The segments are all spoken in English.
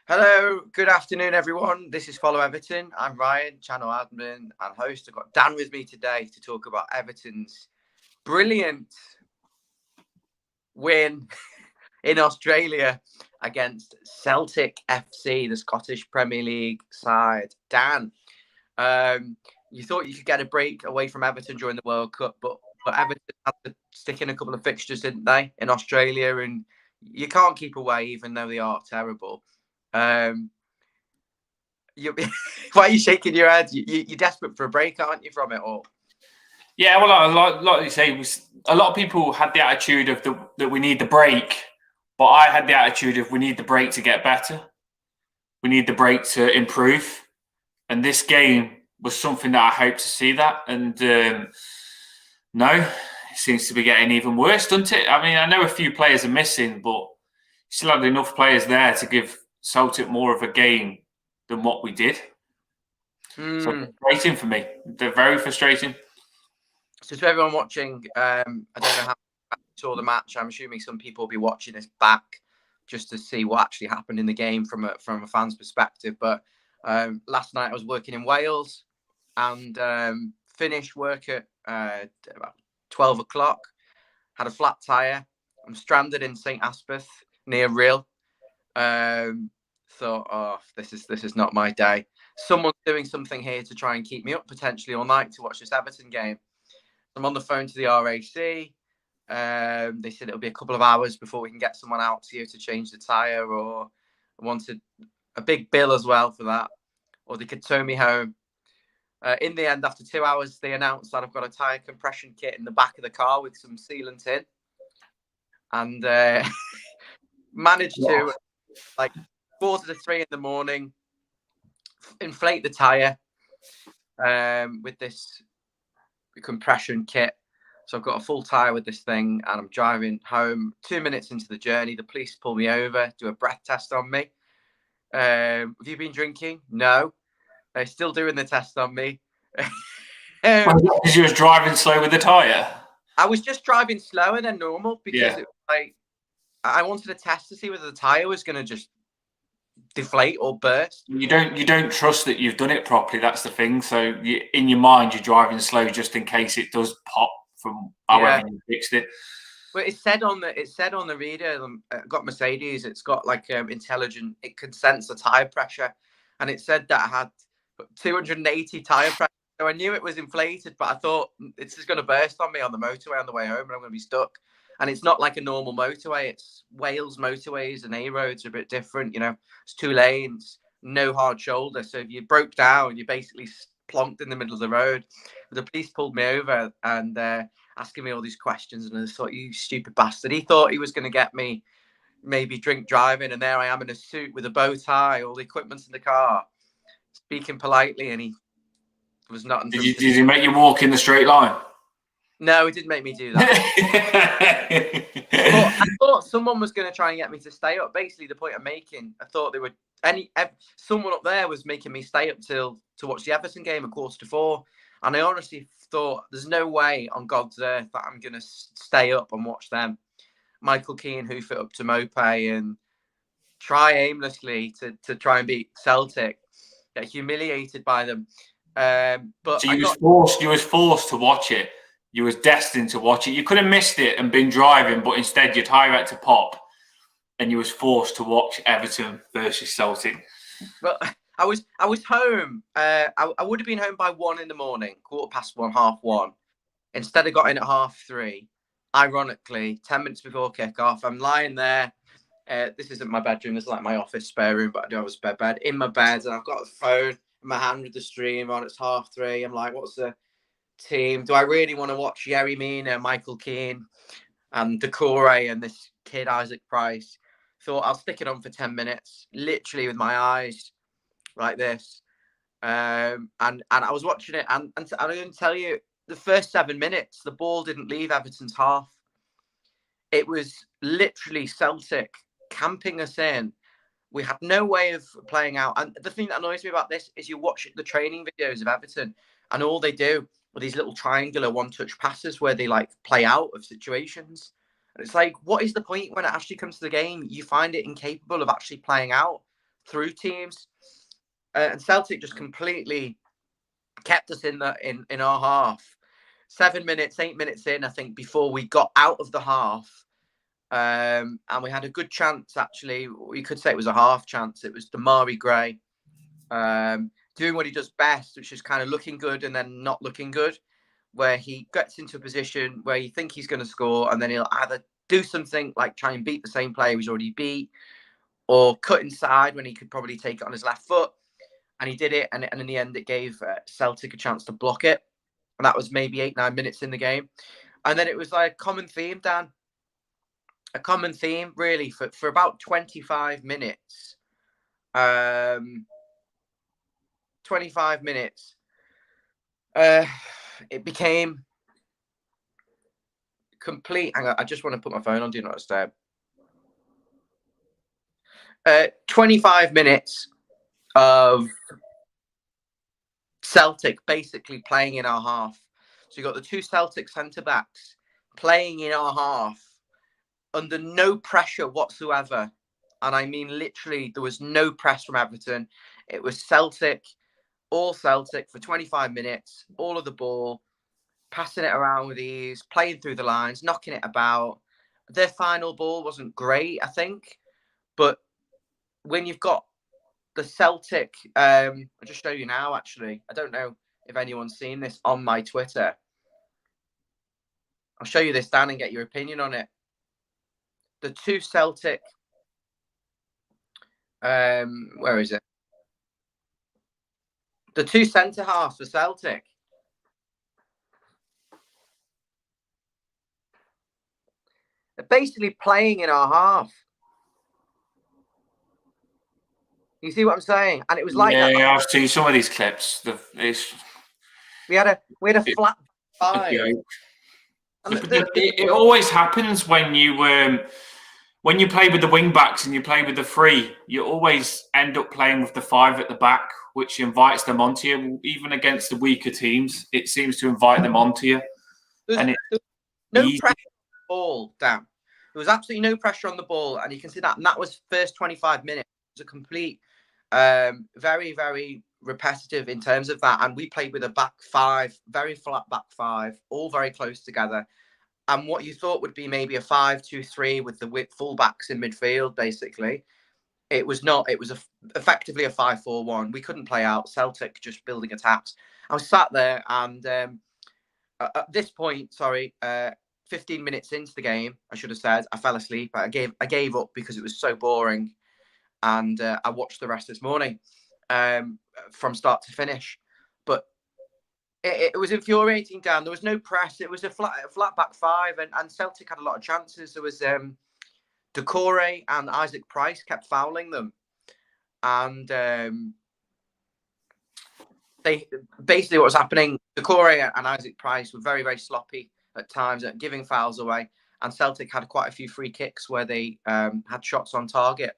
Hello, good afternoon, everyone. This is Follow Everton. I'm Ryan, channel admin and host. I've got Dan with me today to talk about Everton's brilliant win in Australia against Celtic FC, the Scottish Premier League side. Dan, you thought you could get a break away from Everton during the World Cup, but Everton had to stick in a couple of fixtures, didn't they, in Australia? And you can't keep away, even though they are terrible. You, why are you shaking your head? You're desperate for a break, aren't you, from it all? Yeah, well, like you say, a lot of people had the attitude of that we need the break, but I had the attitude of we need the break to get better. We need the break to improve. And this game was something that I hope to see that. And no, it seems to be getting even worse, doesn't it? I mean, I know a few players are missing, but still had enough players there to give Celtic more of a game than what we did. So frustrating for me. They're very frustrating. So to everyone watching, I don't know how you saw the match. I'm assuming some people will be watching this back just to see what actually happened in the game from a fan's perspective. But last night I was working in Wales and finished work at about 12 o'clock. Had a flat tire. I'm stranded in St. Aspeth near Rhyl. Thought, oh, this is not my day. Someone's doing something here to try and keep me up potentially all night to watch this Everton game. I'm on the phone to the RAC. They said it'll be a couple of hours before we can get someone out to you to change the tyre, or wanted a big bill as well for that, or they could tow me home. In the end, after 2 hours, they announced that I've got a tyre compression kit in the back of the car with some sealant in, and managed to, like, 2:45 in the morning, inflate the tyre with this compression kit. So I've got a full tyre with this thing and I'm driving home. 2 minutes into the journey, the police pull me over, do a breath test on me. Have you been drinking? No. They're still doing the test on me. Because you was driving slow with the tyre? I was just driving slower than normal because it was like I wanted to test to see whether the tyre was going to just deflate or burst. You don't trust that you've done it properly. That's the thing. So in your mind, you're driving slow just in case it does pop from however you fixed it. Well, it said on the reader, got Mercedes. It's got like intelligent. It can sense the tire pressure, and it said that I had 280 tire pressure. So I knew it was inflated, but I thought it's just going to burst on me on the motorway on the way home, and I'm going to be stuck. And it's not like a normal motorway. It's Wales motorways and A roads are a bit different. You know, it's 2 lanes, no hard shoulder. So if you broke down, you basically plonked in the middle of the road. But the police pulled me over and asking me all these questions, and I thought, you stupid bastard. He thought he was going to get me maybe drink driving, and there I am in a suit with a bow tie, all the equipment's in the car, speaking politely, and he was not. Did he make you walk in the straight line? No, he didn't make me do that. But I thought someone was going to try and get me to stay up. Basically, the point I'm making, I thought someone up there was making me stay up to watch the Everton game at 3:45. And I honestly thought, there's no way on God's earth that I'm going to stay up and watch them. Michael Keane hoof it up to Mopé and try aimlessly to try and beat Celtic, get humiliated by them. But so you was forced to watch it. You was destined to watch it. You could have missed it and been driving, but instead your tyre had to pop, and you was forced to watch Everton versus Celtic. Well, I was home. I would have been home by 1 in the morning, 1:15, 1:30. Instead, I got in at 3:30. Ironically, 10 minutes before kickoff, I'm lying there. This isn't my bedroom. This is like my office spare room, but I do have a spare bed in my bed, and I've got the phone in my hand with the stream on. It's 3:30. I'm like, what's the team? Do I really want to watch Yerry Mina, Michael Keane, and Decore and this kid Isaac Price? Thought I'll stick it on for 10 minutes, literally with my eyes like this. And I was watching it, and I'm going to tell you, the first 7 minutes, the ball didn't leave Everton's half. It was literally Celtic camping us in. We had no way of playing out. And the thing that annoys me about this is you watch the training videos of Everton, and all they do are these little triangular one-touch passes where they like play out of situations. And it's like, what is the point when it actually comes to the game? You find it incapable of actually playing out through teams, and Celtic just completely kept us in our half. 8 minutes in, I think, before we got out of the half. And we had a good chance, actually. We could say it was a half chance. It was Damari Gray doing what he does best, which is kind of looking good and then not looking good, where he gets into a position where you think he's going to score, and then he'll either do something like try and beat the same player he's already beat, or cut inside when he could probably take it on his left foot. And he did it, and in the end, it gave Celtic a chance to block it. And that was maybe 8-9 minutes in the game. And then it was like a common theme, Dan. A common theme, really, for about 25 minutes. 25 minutes. It became complete. Hang on, I just want to put my phone on. Do not disturb. 25 minutes of Celtic basically playing in our half. So you got the two Celtic centre-backs playing in our half under no pressure whatsoever. And I mean, literally, there was no press from Everton. It was Celtic, all Celtic for 25 minutes, all of the ball, passing it around with ease, playing through the lines, knocking it about. Their final ball wasn't great, I think. But when you've got the Celtic, I'll just show you now, actually. I don't know if anyone's seen this on my Twitter. I'll show you this, Dan, and get your opinion on it. The two Celtic, where is it? The two centre halves for Celtic. They're basically playing in our half. You see what I'm saying? And it was like that. Yeah, I've seen some of these clips. We had a flat five. Okay. It always happens when you play with the wing backs and you play with the three. You always end up playing with the five at the back, which invites them onto you. Even against the weaker teams, it seems to invite them onto you. There's no pressure on the ball, Dan. There was absolutely no pressure on the ball, and you can see that. And that was first 25 minutes. It was a complete, very, very repetitive in terms of that. And we played with a back five, very flat back five, all very close together. And what you thought would be maybe a 5-2-3 with the full backs in midfield, basically, it was not. It was effectively a 5-4-1. We couldn't play out. Celtic just building attacks. I was sat there, and at this point, 15 minutes into the game, I should have said, I fell asleep. I gave up because it was so boring, and I watched the rest this morning from start to finish. But it was infuriating, Dan. There was no press. It was a flat back five, and Celtic had a lot of chances. There was Decore and Isaac Price kept fouling them, and they basically what was happening. Decore and Isaac Price were very, very sloppy at times at giving fouls away, and Celtic had quite a few free kicks where they had shots on target.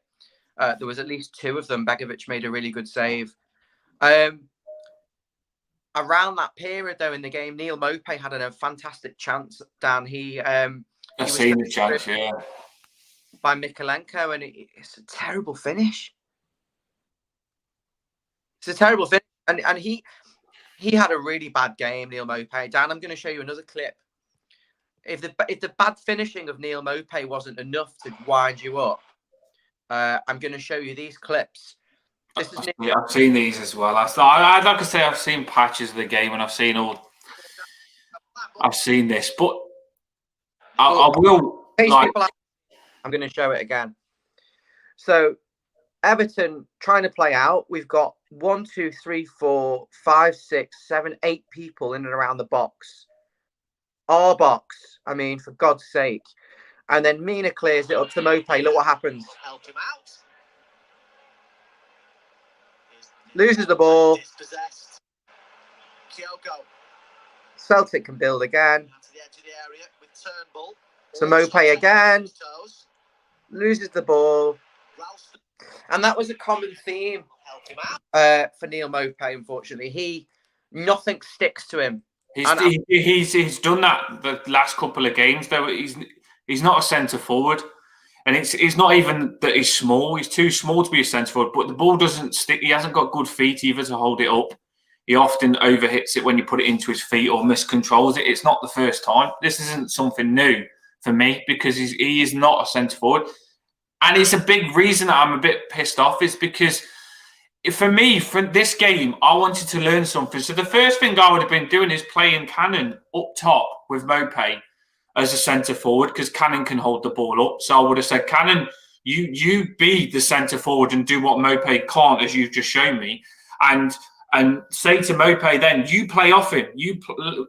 There was at least two of them. Begovic made a really good save. Around that period, though, in the game, Neil Maupay had a fantastic chance, Dan. I've seen the chance, yeah. By Mikolenko, and it's a terrible finish. It's a terrible finish. And he had a really bad game, Neil Maupay. Dan, I'm going to show you another clip. If the bad finishing of Neil Maupay wasn't enough to wind you up, I'm going to show you these clips. I've seen these as well. I'd like to say I've seen patches of the game, and I've seen this, but I will. I'm going to show it again. So Everton trying to play out. We've got 1, 2, 3, 4, 5, 6, 7, 8 people in and around the box. Our box. I mean, for God's sake. And then Mina clears it up to Maupay. Look what happens. Help him out. Loses the ball. Celtic can build again. So Maupay again. Loses the ball. And that was a common theme for Neil Maupay, unfortunately. Nothing sticks to him. He's done that the last couple of games, though. He's not a centre forward. And it's not even that he's small. He's too small to be a centre forward, but the ball doesn't stick. He hasn't got good feet either to hold it up. He often overhits it when you put it into his feet or miscontrols it. It's not the first time. This isn't something new for me because he is not a centre forward. And it's a big reason that I'm a bit pissed off is because for me, for this game, I wanted to learn something. So the first thing I would have been doing is playing Cannon up top with Mopé as a centre forward because Cannon can hold the ball up. So I would have said, Cannon, you be the centre forward and do what Mopé can't, as you've just shown me, and say to Mopé, then you play off him.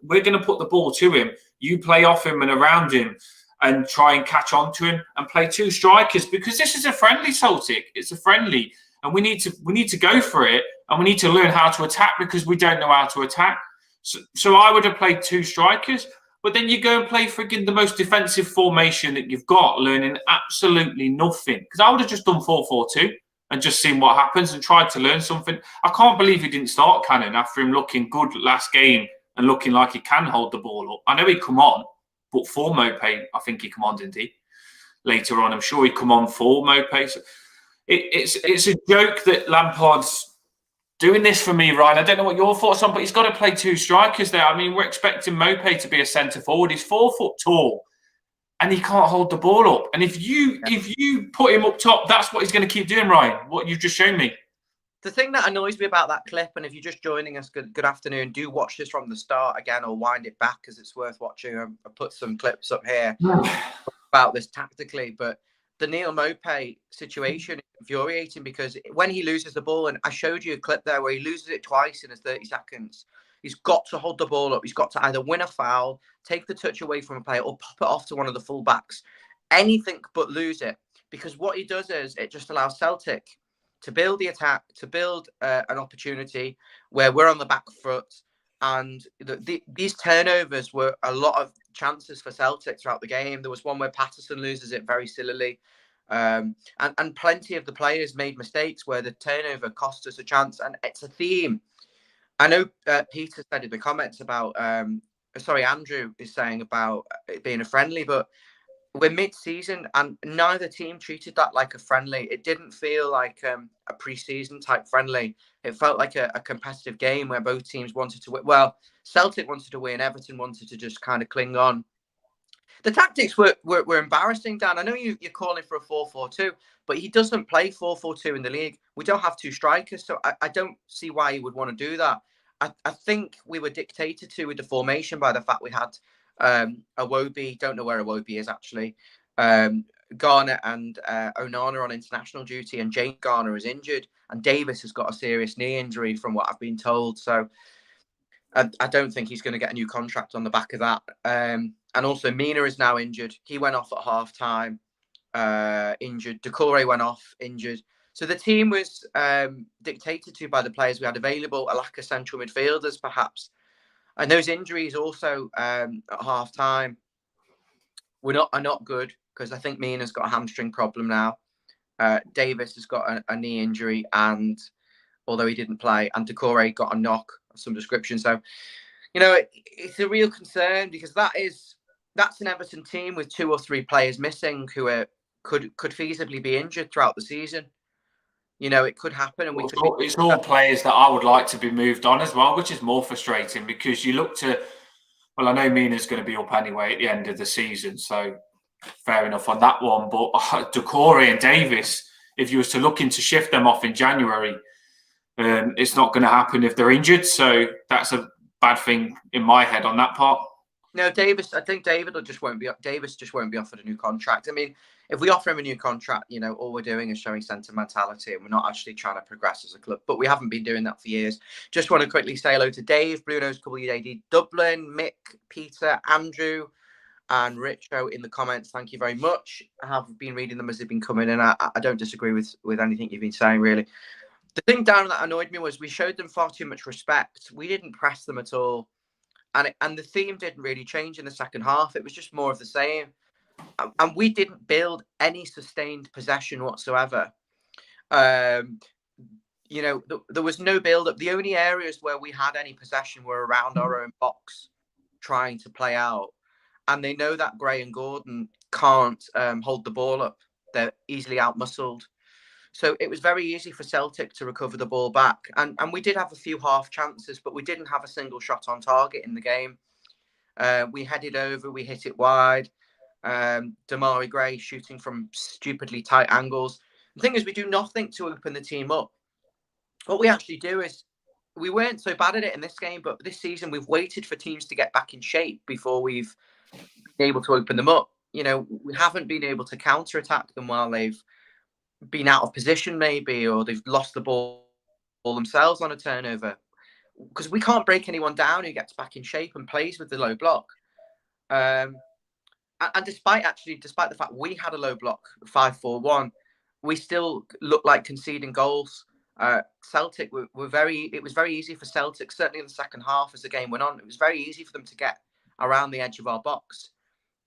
We're going to put the ball to him. You play off him and around him, and try and catch on to him and play two strikers because this is a friendly, Celtic. It's a friendly, and we need to go for it, and we need to learn how to attack because we don't know how to attack. So I would have played two strikers. But then you go and play frigging the most defensive formation that you've got, learning absolutely nothing. Because I would have just done 4-4-2 and just seen what happens and tried to learn something. I can't believe he didn't start Cannon after him looking good last game and looking like he can hold the ball up. I know he'd come on, but for Mopé, I think he come on, didn't he? Later on, I'm sure he'd come on for Mopé. So it's a joke that Lampard's doing this for me, Ryan. I don't know what your thoughts are, but he's got to play two strikers there. I mean, we're expecting Mopé to be a centre forward. He's 4 foot tall, and he can't hold the ball up. And if you put him up top, that's what he's going to keep doing, Ryan. What you've just shown me. The thing that annoys me about that clip, and if you're just joining us, good afternoon. Do watch this from the start again, or wind it back because it's worth watching. I put some clips up here about this tactically, but the Neal Mopé situation is infuriating because when he loses the ball, and I showed you a clip there where he loses it twice in his 30 seconds, he's got to hold the ball up. He's got to either win a foul, take the touch away from a player, or pop it off to one of the fullbacks. Anything but lose it. Because what he does is it just allows Celtic to build the attack, to build an opportunity where we're on the back foot. And these turnovers were a lot of chances for Celtic throughout the game. There was one where Patterson loses it very sillily. And plenty of the players made mistakes where the turnover cost us a chance. And it's a theme. I know Peter said in the comments about, Andrew is saying about it being a friendly, but we're mid-season and neither team treated that like a friendly. It didn't feel like a pre-season type friendly. It felt like a competitive game where both teams wanted to win. Well, Celtic wanted to win. Everton wanted to just kind of cling on. The tactics were embarrassing, Dan. I know you're calling for a 4-4-2, but he doesn't play 4-4-2 in the league. We don't have two strikers, so I don't see why he would want to do that. I think we were dictated to with the formation by the fact we had Iwobi, don't know where Iwobi is actually. Garner and Onana on international duty, and James Garner is injured, and Davis has got a serious knee injury from what I've been told. So I don't think he's going to get a new contract on the back of that. And also Mina is now injured. He went off at half time, injured. Decore went off injured. So the team was dictated to by the players we had available, a lack of central midfielders perhaps. And those injuries also at half time are not good because I think Mina's got a hamstring problem now. Davis has got a knee injury, and although he didn't play, and Decore got a knock of some description. So, it's a real concern because that's an Everton team with 2 or 3 players missing who could feasibly be injured throughout the season. It could happen, and it's all players that I would like to be moved on as well, which is more frustrating because you look to. Well, I know Mina's going to be up anyway at the end of the season, so fair enough on that one. But Decore and Davis, if you was to look into shift them off in January, it's not going to happen if they're injured. So that's a bad thing in my head on that part. No, Davis. I think Davis just won't be offered a new contract. I mean, if we offer him a new contract, all we're doing is showing sentimentality, and we're not actually trying to progress as a club. But we haven't been doing that for years. Just want to quickly say hello to Dave, Bruno's WAD Dublin, Mick, Peter, Andrew, and Richo in the comments. Thank you very much. I have been reading them as they've been coming in. I don't disagree with anything you've been saying, really. The thing down that annoyed me was we showed them far too much respect. We didn't press them at all. And the theme didn't really change in the second half. It was just more of the same. And we didn't build any sustained possession whatsoever. There was no build-up. The only areas where we had any possession were around our own box, trying to play out. And they know that Gray and Gordon can't hold the ball up. they're easily outmuscled. So it was very easy for Celtic to recover the ball back. And we did have a few half chances, but we didn't have a single shot on target in the game. We headed over, we hit it wide. Damari Gray shooting from stupidly tight angles. The thing is, we do nothing to open the team up. What we actually do is, we weren't so bad at it in this game, but this season we've waited for teams to get back in shape before we've been able to open them up. You know, we haven't been able to counter-attack them while they've been out of position maybe, or they've lost the ball themselves on a turnover. Because we can't break anyone down who gets back in shape and plays with the low block. And despite the fact we had a low block 5-4-1, we still looked like conceding goals. Celtic were it was very easy for Celtic, certainly in the second half as the game went on. It was very easy for them to get around the edge of our box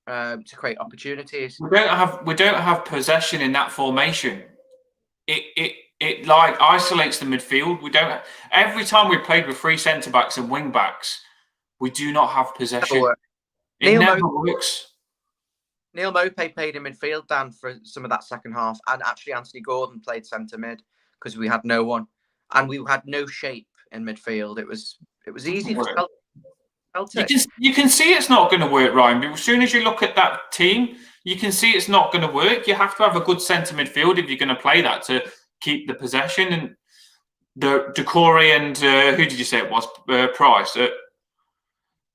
to create opportunities. We don't have possession in that formation. It like isolates the midfield. We don't. Every time we played with three centre backs and wing backs, we do not have possession. It never works. Neil Mopé played in midfield, Dan, for some of that second half, and actually Anthony Gordon played centre mid because we had no one, and we had no shape in midfield. It was easy for Celtic. You can see it's not going to work, Ryan. But as soon as you look at that team, you can see it's not going to work. You have to have a good centre midfield if you're going to play that to keep the possession. And the Decore and who did you say it was? Price. Who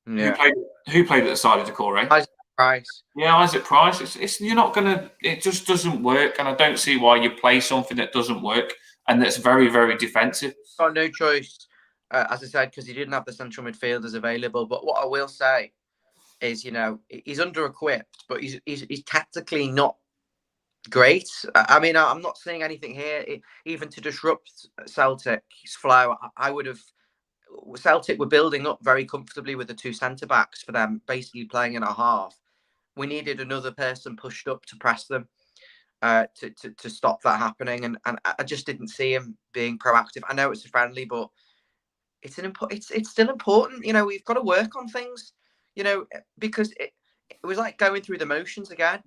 played at the side of Decore? Isaac Price. Yeah, Isaac Price. It's you're not going to. It just doesn't work, and I don't see why you play something that doesn't work and that's very, very defensive. Got no choice, as I said, because he didn't have the central midfielders available. But what I will say is, you know, he's under-equipped, but he's tactically not great. I mean, I'm not saying anything here. Even to disrupt Celtic's flow, I would have. Celtic were building up very comfortably with the two centre backs for them, basically playing in a half. We needed another person pushed up to press them to stop that happening, and I just didn't see him being proactive. I know it's a friendly, but it's still important. You know, we've got to work on things. You know, because it was like going through the motions again.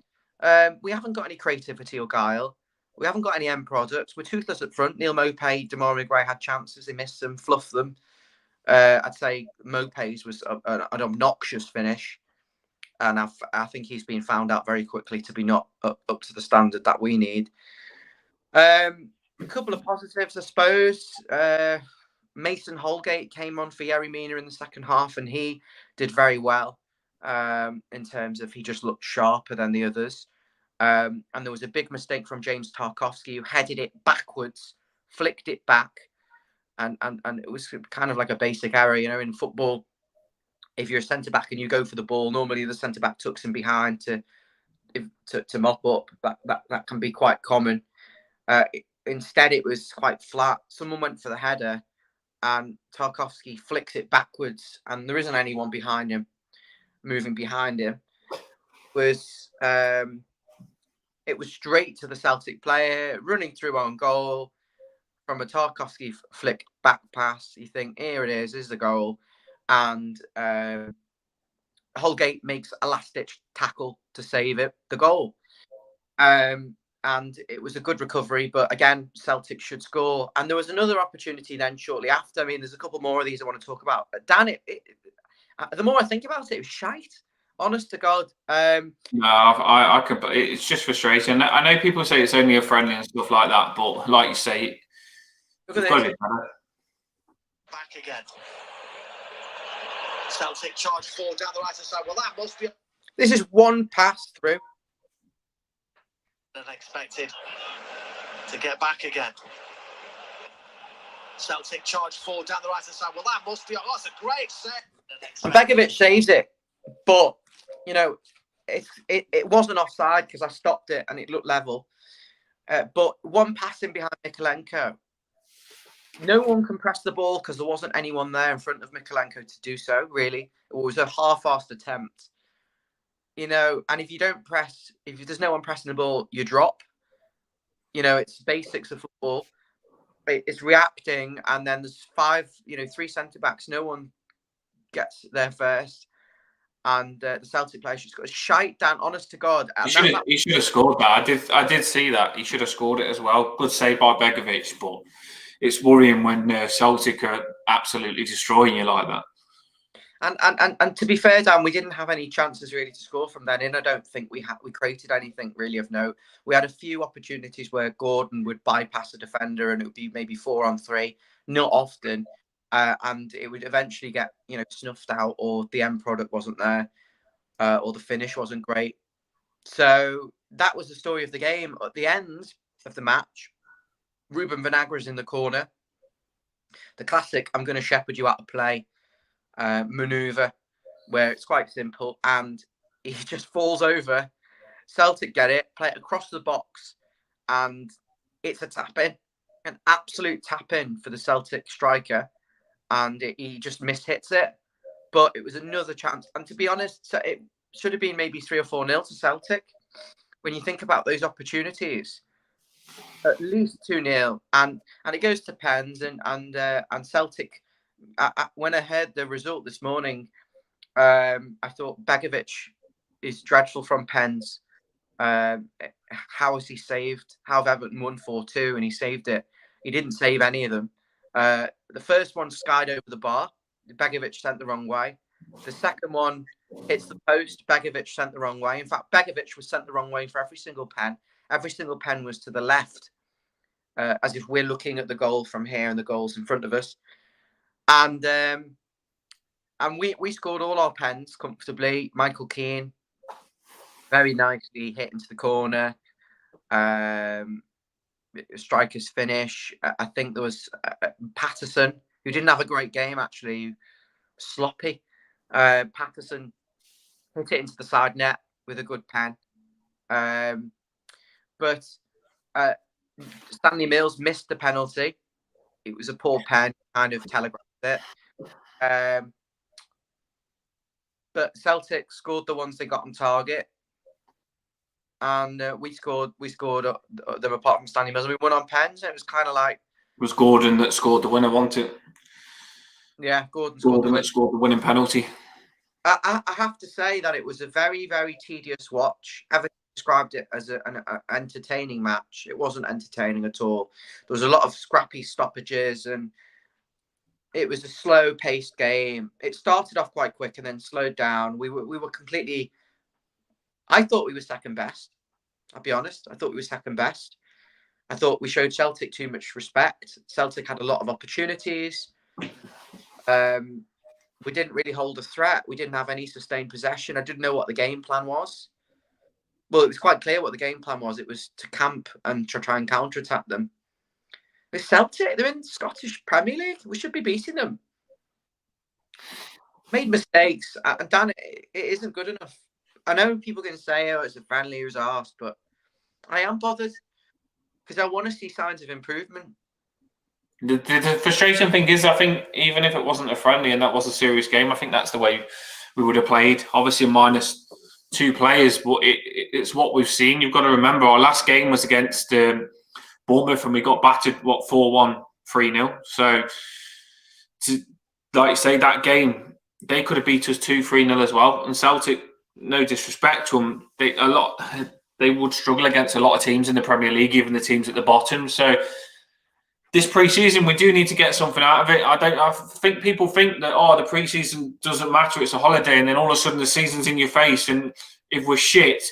We haven't got any creativity or guile. We haven't got any end products. We're toothless at front. Neil Mopé, Damari Gray had chances. They missed them, fluffed them. I'd say Mopé's was an obnoxious finish. And I think he's been found out very quickly to be not up to the standard that we need. A couple of positives, I suppose. Mason Holgate came on for Yerry Mina in the second half, and he did very well in terms of he just looked sharper than the others. And there was a big mistake from James Tarkowski, who headed it backwards, flicked it back. And it was kind of like a basic error, you know, in football. If you're a centre back and you go for the ball, normally the centre back tucks in behind to mop up. That can be quite common. Instead, it was quite flat. Someone went for the header, and Tarkowski flicks it backwards, and there isn't anyone behind him, moving behind him. It was straight to the Celtic player, running through on goal. From a Tarkowski flick back pass, you think, here it is the goal. And Holgate makes a last-ditch tackle to save it, the goal. And it was a good recovery, but again, Celtic should score. And there was another opportunity then shortly after. I mean, there's a couple more of these I want to talk about. But Dan, the more I think about it, it was shite. Honest to God. No, I could. It's just frustrating. I know people say it's only a friendly and stuff like that, but like you say, look at this. Back again. Celtic charge forward down the right hand side. Well, that must be. This is one pass through. Unexpected to get back again. Celtic charge forward down the right hand side. Well, that must be. Oh, that's a great set. And Begovic saves it, but you know, it wasn't offside because I stopped it and it looked level. But one passing behind Mikolenko. No one can press the ball because there wasn't anyone there in front of Mikolenko to do so, really. It was a half-assed attempt. You know, and if you don't press, if there's no one pressing the ball, you drop. You know, it's basics of football. It's reacting, and then there's three centre-backs. No one gets there first. and the Celtic player just got a shite down. Honest to God, and He should have scored that. I did see that. He should have scored it as well. Good save by Begovic, but it's worrying when Celtic are absolutely destroying you like that. And to be fair, Dan, we didn't have any chances really to score from then in. I don't think we created anything really of note. We had a few opportunities where Gordon would bypass a defender and it would be maybe 4-on-3, not often, and it would eventually get snuffed out, or the end product wasn't there, or the finish wasn't great. So that was the story of the game. At the end of the match, Ruben Vinagra's in the corner. The classic "I'm going to shepherd you out of play" maneuver, where it's quite simple, and he just falls over. Celtic get it, play it across the box, and it's a tap in, an absolute tap in for the Celtic striker, and he just mishits it. But it was another chance, and to be honest, it should have been maybe 3 or 4-0 to Celtic. When you think about those opportunities, at least 2-0, and it goes to pens, and Celtic. When I heard the result this morning, I thought Begovic is dreadful from pens. How has he saved? How have Everton won 4-2 and he saved it? He didn't save any of them. The first one skied over the bar. Begovic sent the wrong way. The second one hits the post. Begovic sent the wrong way. In fact, Begovic was sent the wrong way for every single pen. Every single pen was to the left, as if we're looking at the goal from here and the goal's in front of us. And we scored all our pens comfortably. Michael Keane very nicely hit into the corner. Striker's finish. I think there was Patterson, who didn't have a great game actually, sloppy. Patterson hit it into the side net with a good pen. But Stanley Mills missed the penalty. It was a poor pen, kind of telegraphed it. But Celtic scored the ones they got on target, and we scored them apart from Stanley Mills. We won on pens, and it was kind of like, it was Gordon that scored the winner, wasn't it? Yeah, Gordon scored the winning penalty. I have to say that it was a very, very tedious watch. Everton described it as an entertaining match. It wasn't entertaining at all. There was a lot of scrappy stoppages, and it was a slow-paced game. It started off quite quick and then slowed down. We were completely. I thought we were second best. I'll be honest. I thought we were second best. I thought we showed Celtic too much respect. Celtic had a lot of opportunities. We didn't really hold a threat. We didn't have any sustained possession. I didn't know what the game plan was. Well, it was quite clear what the game plan was. It was to camp and to try and counter-attack them. With Celtic, they're in the Scottish Premier League. We should be beating them. Made mistakes. And Dan, it isn't good enough. I know people can say, oh, it's a friendly, who's asked, but I am bothered because I want to see signs of improvement. The frustrating thing is, I think even if it wasn't a friendly and that was a serious game, I think that's the way we would have played. Obviously, minus 2 players, but it's what we've seen. You've got to remember, our last game was against Bournemouth, and we got battered, 4-1, 3-0. So, like you say, that game, they could have beat us 2-3-0 as well. And Celtic, no disrespect to them, they would struggle against a lot of teams in the Premier League, even the teams at the bottom. So, this pre-season, we do need to get something out of it. I think people think that, the pre-season doesn't matter, it's a holiday, and then all of a sudden the season's in your face, and if we're shit,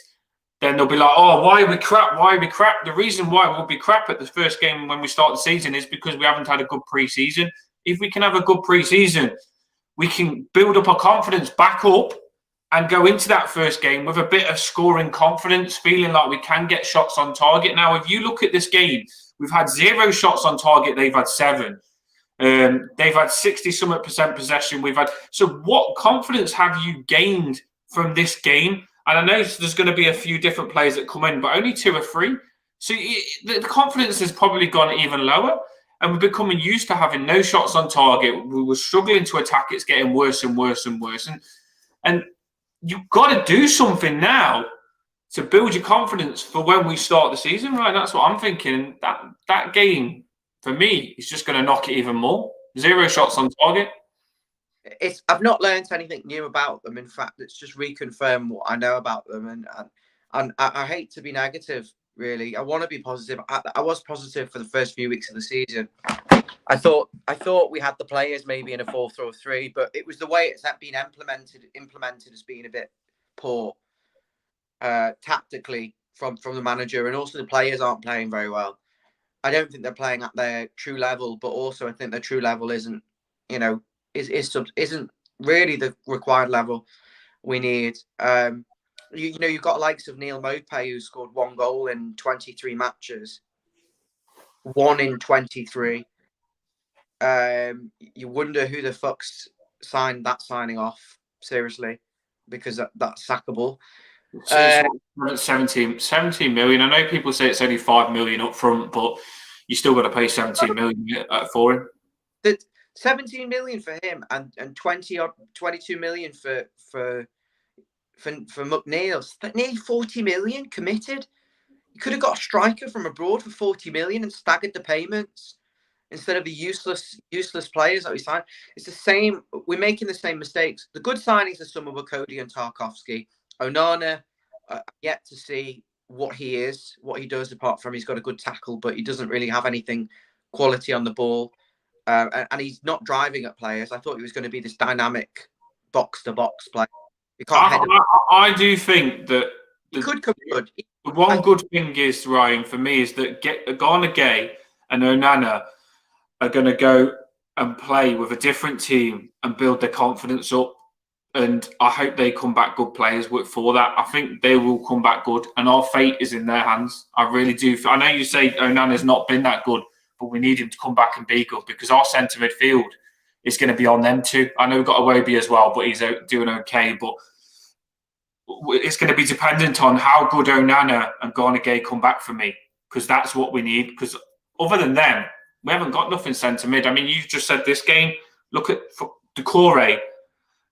then they'll be like, why are we crap? Why are we crap? The reason why we'll be crap at the first game when we start the season is because we haven't had a good pre-season. If we can have a good pre-season, we can build up our confidence back up and go into that first game with a bit of scoring confidence, feeling like we can get shots on target. Now, if you look at this game, we've had 0 shots on target. They've had 7. They've had 60-something% possession. So what confidence have you gained from this game? And I know there's going to be a few different players that come in, but only 2 or 3. So the confidence has probably gone even lower. And we're becoming used to having no shots on target. We were struggling to attack. It's getting worse and worse and worse. And you've got to do something now to build your confidence for when we start the season, right? That's what I'm thinking. That game, for me, is just going to knock it even more. 0 shots on target. I've not learned anything new about them. In fact, it's just reconfirmed what I know about them, and I hate to be negative. Really, I want to be positive. I was positive for the first few weeks of the season. I thought we had the players maybe in a 4-3, but it was the way it's been implemented as being a bit poor tactically from the manager, and also the players aren't playing very well. I don't think they're playing at their true level, but also I think their true level isn't, isn't really the required level we need. You've got likes of Neil Maupay, who scored 1 goal in 23 matches, 1 in 23. You wonder who the fuck's signed that signing off, seriously, because that's sackable. It's 17 million. I know people say it's only 5 million up front, but you still got to pay 17 million for him. 17 million for him and 22 million for McNeil. Nearly 40 million committed. You could have got a striker from abroad for 40 million and staggered the payments instead of the useless players that we signed. It's the same. We're making the same mistakes. The good signings are some of Cody and Tarkowski. Onana, yet to see what he does, apart from he's got a good tackle, but he doesn't really have anything quality on the ball. And he's not driving at players. I thought he was going to be this dynamic box-to-box player. I do think that he could come good. The one good thing is, Ryan, for me, is that Gana Gay and Onana are going to go and play with a different team and build their confidence up. And I hope they come back good players for that. I think they will come back good, and our fate is in their hands. I really do. I know you say Onana's not been that good, but we need him to come back and be good because our centre midfield is going to be on them too. I know we've got Iwobi as well, but he's doing okay. But it's going to be dependent on how good Onana and Gana Gay come back for me, because that's what we need. Because other than them, we haven't got nothing centre mid. I mean, you just said this game, look at Decore,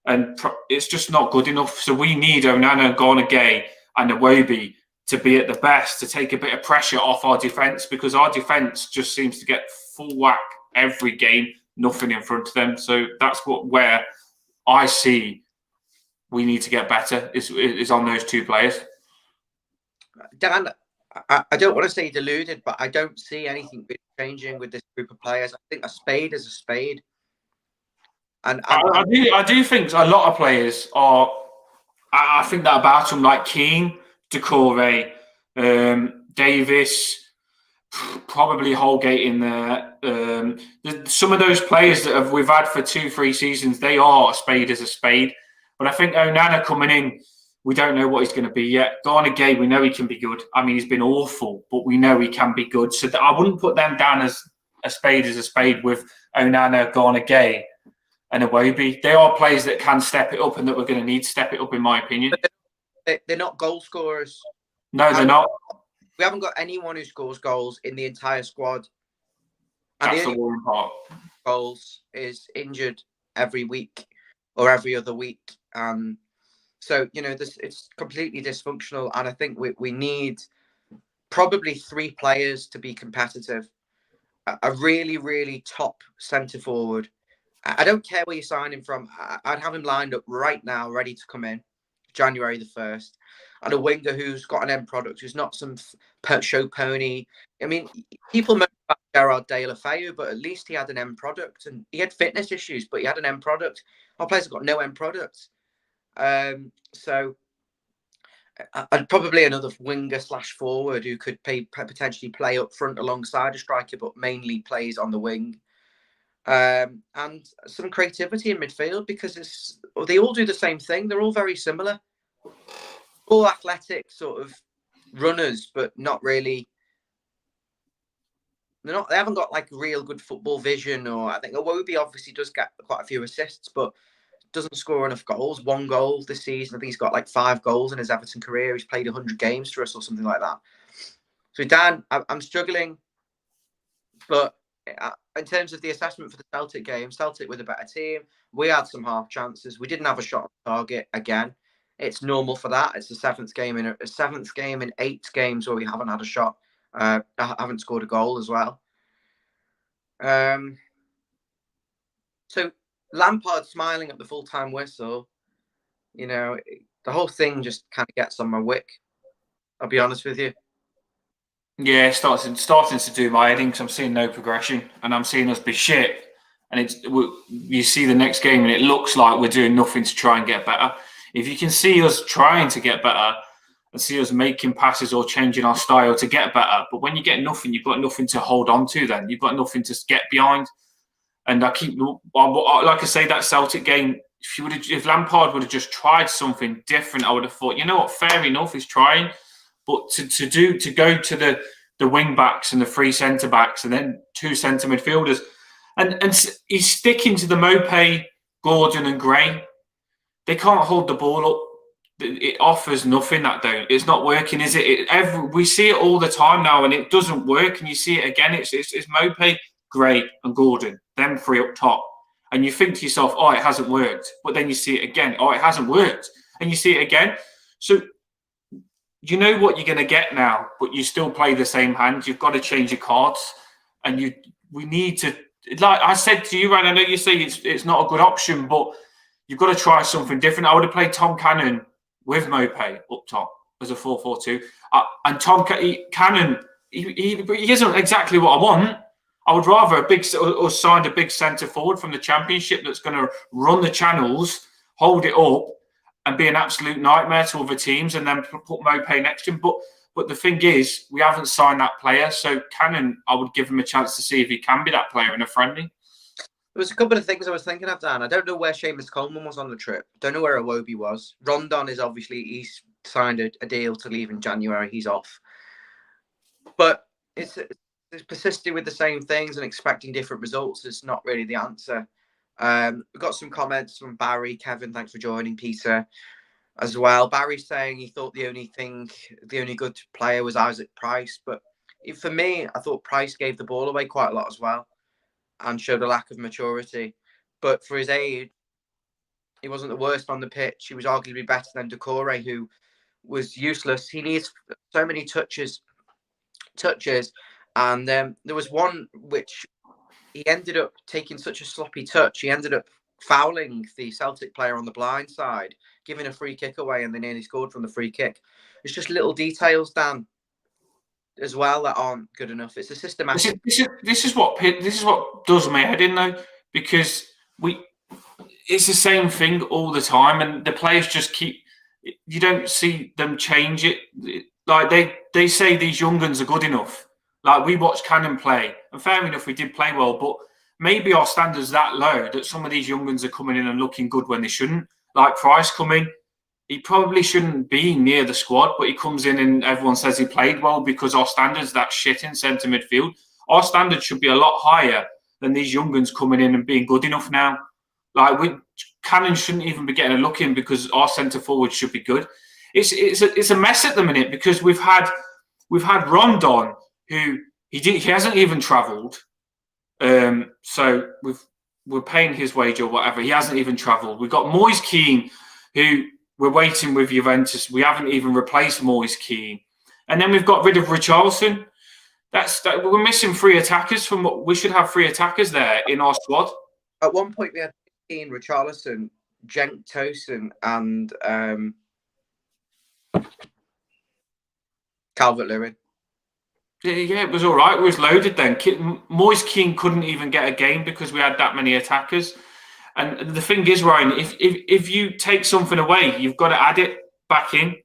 and it's just not good enough. So we need Onana, Gana Gay and Iwobi to be at the best, to take a bit of pressure off our defence, because our defence just seems to get full whack every game, nothing in front of them. So that's where I see we need to get better is on those two players. Dan, I don't want to say deluded, but I don't see anything changing with this group of players. I think a spade is a spade. And I do think a lot of players are. I think that about them, like Keane, Decore, Davis, probably Holgate in there. Some of those players that we've had for 2-3 seasons, they are a spade as a spade. But I think Onana coming in, we don't know what he's going to be yet. Gana Gay, we know he can be good. I mean, he's been awful, but we know he can be good. So I wouldn't put them down as a spade with Onana, Gana Gay and Iwobi. They are players that can step it up and that we're going to need to step it up, in my opinion. They're not goal scorers. No, they're not. We haven't got anyone who scores goals in the entire squad. And that's the worrying part. Goals is injured every week or every other week. So, it's completely dysfunctional. And I think we need probably 3 players to be competitive. A really, really top centre forward. I don't care where you sign him from. I'd have him lined up right now, ready to come in January the 1st. And a winger who's got an end product, who's not some show pony. I mean, people moan about Gerard Deulofeu, but at least he had an end product. And he had fitness issues, but he had an end product. Our players have got no end product. So I'd probably another winger/forward who could potentially play up front alongside a striker, but mainly plays on the wing. And some creativity in midfield, because they all do the same thing. They're all very similar. All athletic sort of runners, but not really. They haven't got like real good football vision. Or I think Iwobi obviously does get quite a few assists, but doesn't score enough goals. 1 goal this season. I think he's got like 5 goals in his Everton career. He's played 100 games for us or something like that. So Dan, I'm struggling, but in terms of the assessment for the Celtic game, Celtic were the better team. We had some half chances. We didn't have a shot on target again. It's normal for that. It's the 7th game in 8 games where we haven't had a shot. I haven't scored a goal as well. So Lampard smiling at the full-time whistle, the whole thing just kind of gets on my wick. I'll be honest with you. Yeah, starting to do my head in because I'm seeing no progression and I'm seeing us be shit. And you see the next game and it looks like we're doing nothing to try and get better. If you can see us trying to get better and see us making passes or changing our style to get better, but when you get nothing, you've got nothing to hold on to. Then you've got nothing to get behind. And like I say, that Celtic game, if Lampard would have just tried something different, I would have thought, you know what, fair enough, he's trying. But to go to the wing backs and the three centre backs and then two centre midfielders, and he's sticking to the Mopé, Gordon and Gray. They can't hold the ball up. It offers nothing. It's not working, is it? We see it all the time now, and it doesn't work. And you see it again. It's Mopé, Gray, and Gordon. Them three up top, and you think to yourself, "Oh, it hasn't worked." But then you see it again. Oh, it hasn't worked, and you see it again. So you know what you're going to get now, but you still play the same hand. You've got to change your cards, and we need to. Like I said to you, Ryan, I know you say it's not a good option, but you've got to try something different. I would have played Tom Cannon with Mopé up top as a 4-4-2, and Tom Cannon. He isn't exactly what I want. I would rather signed a big centre forward from the Championship that's going to run the channels, hold it up, and be an absolute nightmare to other teams, and then put Mopé next to him. But the thing is, we haven't signed that player. So Cannon, I would give him a chance to see if he can be that player in a friendly. There was a couple of things I was thinking of, Dan. I don't know where Seamus Coleman was on the trip. Don't know where Iwobi was. Rondon is obviously, he's signed a deal to leave in January. He's off. But it's persisting with the same things and expecting different results is not really the answer. We've got some comments from Barry. Kevin, thanks for joining. Peter as well. Barry's saying he thought the only good player was Isaac Price. But for me, I thought Price gave the ball away quite a lot as well and showed a lack of maturity. But for his age, he wasn't the worst on the pitch. He was arguably better than Doucouré, who was useless. He needs so many touches. And there was one which he ended up taking such a sloppy touch. He ended up fouling the Celtic player on the blind side, giving a free kick away, and they nearly scored from the free kick. It's just little details, Dan, as well, that aren't good enough. It's a systematic. This is what does my head in, though, because it's the same thing all the time, and the players just keep. You don't see them change it. Like they say these young guns are good enough. Like we watched Cannon play, and fair enough, we did play well, but maybe our standards that low that some of these young guns are coming in and looking good when they shouldn't. Like Price coming, he probably shouldn't be near the squad, but he comes in and everyone says he played well because our standards that shit in centre midfield. Our standards should be a lot higher than these young guns coming in and being good enough now. Like Cannon shouldn't even be getting a look in because our centre forward should be good. It's a mess at the minute because we've had Rondon, who he hasn't even travelled, so we're paying his wage or whatever. He hasn't even travelled. We've got Moise Kean, who we're waiting with Juventus. We haven't even replaced Moise Kean, and then we've got rid of Richarlison. We're missing three attackers from what we should have. Three attackers there in our squad. At one point, we had Kean, Richarlison, Cenk Tosun, and Calvert-Lewin. Yeah, it was all right. It was loaded then. Moise Kean couldn't even get a game because we had that many attackers. And the thing is, Ryan, if you take something away, you've got to add it back in.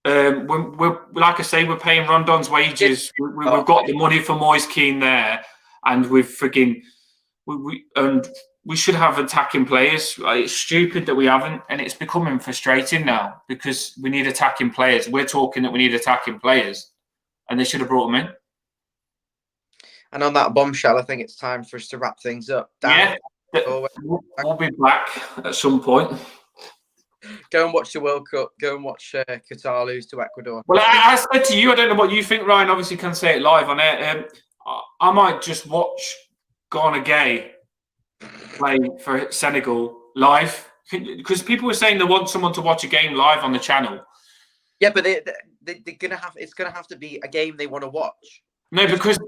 We're like I say, we're paying Rondon's wages. We've got the money for Moise Kean there, and we should have attacking players. It's stupid that we haven't, and it's becoming frustrating now because we need attacking players. We're talking that we need attacking players, and they should have brought them in. And on that bombshell, I think it's time for us to wrap things up. Dan, we'll be back at some point. Go and watch the World Cup. Go and watch Qatar lose to Ecuador. Well, I said to you, I don't know what you think, Ryan. Obviously, can say it live on air. I might just watch Ghana Gay play for Senegal live because people were saying they want someone to watch a game live on the channel. Yeah, but they're gonna have. It's gonna have to be a game they want to watch. No, because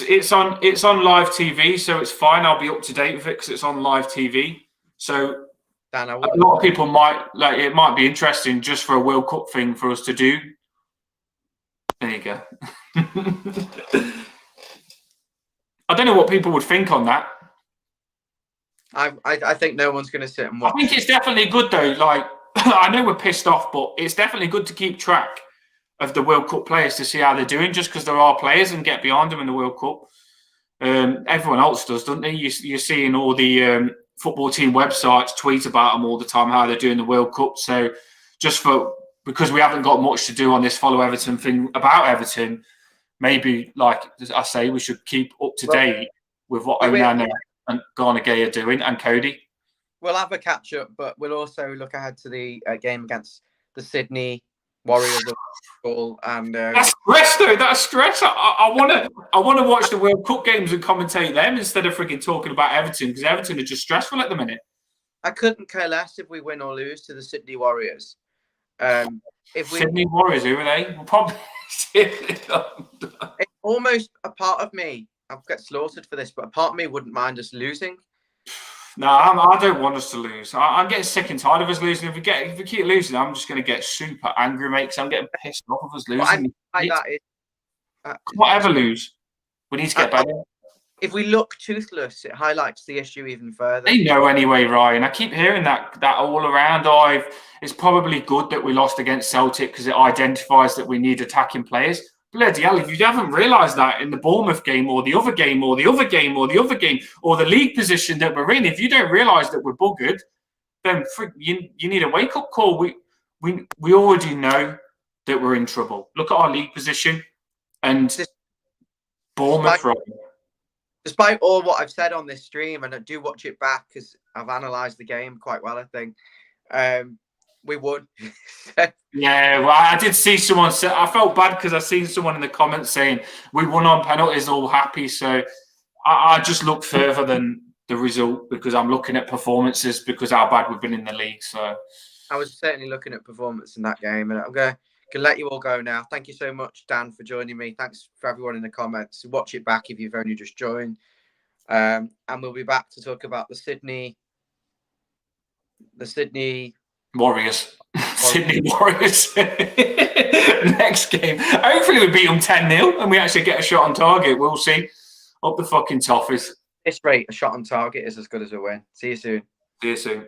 it's on live TV, so it's fine. I'll be up to date with it because it's on live TV. So Dan, a lot of people it might be interesting just for a World Cup thing for us to do. There you go. I don't know what people would think on that. I think no one's going to sit and watch. I think it's definitely good though. Like, I know we're pissed off, but it's definitely good to keep track of the World Cup players to see how they're doing, just because there are players and get behind them in the World Cup. Everyone else does, don't they? You're seeing all the football team websites tweet about them all the time, how they're doing the World Cup. So because we haven't got much to do on this Follow Everton thing about Everton, maybe, like I say, we should keep up to date with what Onana and Garnagay are doing, and Cody. We'll have a catch up, but we'll also look ahead to the game against the Sydney Warriors of football. And that's stress, though. That's stress. I want to watch the World Cup games and commentate them instead of freaking talking about Everton, because Everton are just stressful at the minute. I couldn't care less if we win or lose to the Sydney Warriors. Sydney Warriors, who are they? We'll probably it's almost a part of me. I'll get slaughtered for this, but a part of me wouldn't mind us losing. No, I don't want us to lose. I'm getting sick and tired of us losing. If we keep losing, I'm just going to get super angry, mate, because I'm getting pissed off of us losing. Can't ever lose. We need to get better. If we look toothless, it highlights the issue even further. They know anyway, Ryan. I keep hearing that all around. It's probably good that we lost against Celtic because it identifies that we need attacking players. Bloody hell, if you haven't realised that in the Bournemouth game or the other game or the other game or the other game or the league position that we're in, if you don't realise that we're buggered, then you need a wake-up call. We already know that we're in trouble. Look at our league position and Bournemouth. Despite all what I've said on this stream, and I do watch it back because I've analysed the game quite well, I think, we won. Yeah, well, I did see someone say, I felt bad because I seen someone in the comments saying we won on penalties, all happy. So I just look further than the result because I'm looking at performances because how bad we've been in the league. So I was certainly looking at performance in that game, and I'm going to let you all go now. Thank you so much, Dan, for joining me. Thanks for everyone in the comments. Watch it back if you've only just joined. And we'll be back to talk about the Sydney Warriors. Sydney Warriors. Next game. Hopefully we beat them 10-0 and we actually get a shot on target. We'll see. Up the fucking Toffees. This rate, a shot on target is as good as a win. See you soon. See you soon.